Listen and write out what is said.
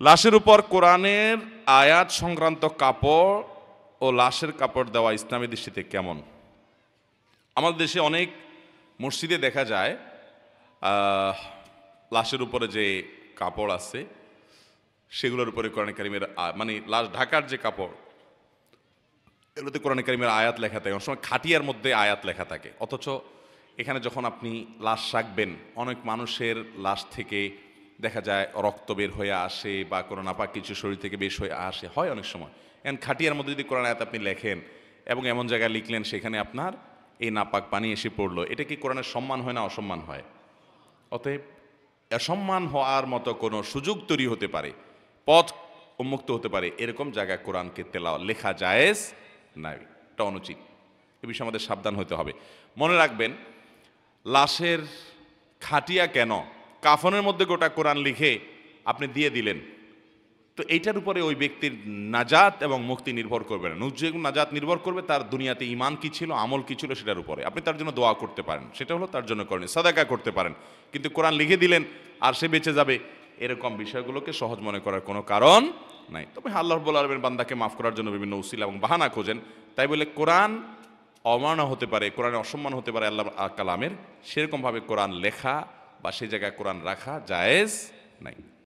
লাশের উপর কোরআনের আয়াত সংক্রান্ত কাপড় ও লাশের কাপড় দেওয়া ইসলামী দৃষ্টিতে কেমন? আমাদের দেশে অনেক মসজিদে দেখা যায় লাশের উপরে যে কাপড় আছে সেগুলোর উপরে কোরআন কারীমের মানে লাশ ঢাকার যে কাপড় এগুলোতে কোরআন কারীমের আয়াত লেখা থাকে, অনেক সময় খাটিয়ার মধ্যে আয়াত লেখা থাকে। অথচ এখানে যখন আপনি লাশ রাখবেন, অনেক মানুষের লাশ থেকে দেখা যায় রক্ত বের হয়ে আসে বা কোনো নাপাক কিছু শরীর থেকে বেশ হয়ে আসে, হয় অনেক সময়। এখন খাটিয়ার মধ্যে যদি কোরআন আয়াত আপনি লেখেন এবং এমন জায়গায় লিখলেন সেখানে আপনার এই নাপাক পানি এসে পড়লো, এটা কি কোরআনের সম্মান হয় না অসম্মান হয়? অতএব অসম্মান হওয়ার মতো কোনো সুযোগ তৈরি হতে পারে, পথ উন্মুক্ত হতে পারে, এরকম জায়গায় কোরআনকে লেখা জায়েজ নাই, এটা অনুচিত। এ বিষয়ে আমাদের সাবধান হতে হবে। মনে রাখবেন, লাশের খাটিয়া কেন, কাফনের মধ্যে গোটা কোরআন লিখে আপনি দিয়ে দিলেন, তো এইটার উপরে ওই ব্যক্তির নাজাত এবং মুক্তি নির্ভর করবে না। নাজাত নির্ভর করবে তার দুনিয়াতে ঈমান কি ছিল, আমল কি ছিল সেটার উপরে। আপনি তার জন্য দোয়া করতে পারেন, সেটা হলো তার জন্য করেন, সাদাকা করতে পারেন, কিন্তু কোরআন লিখে দিলেন আর সে বেঁচে যাবে, এরকম বিষয়গুলোকে সহজ মনে করার কোনো কারণ নাই। তবে আল্লাহ রাব্বুল আলামিন বান্দাকে মাফ করার জন্য বিভিন্ন উসিলা এবং বাহানা খোঁজেন। তাই বলে কোরআন অমানা হতে পারে, কোরআনে অসম্মান হতে পারে আল্লাহ কালামের, সেরকমভাবে কোরআন লেখা বা সেই জায়গায় কোরআন রাখা জায়েজ নাই।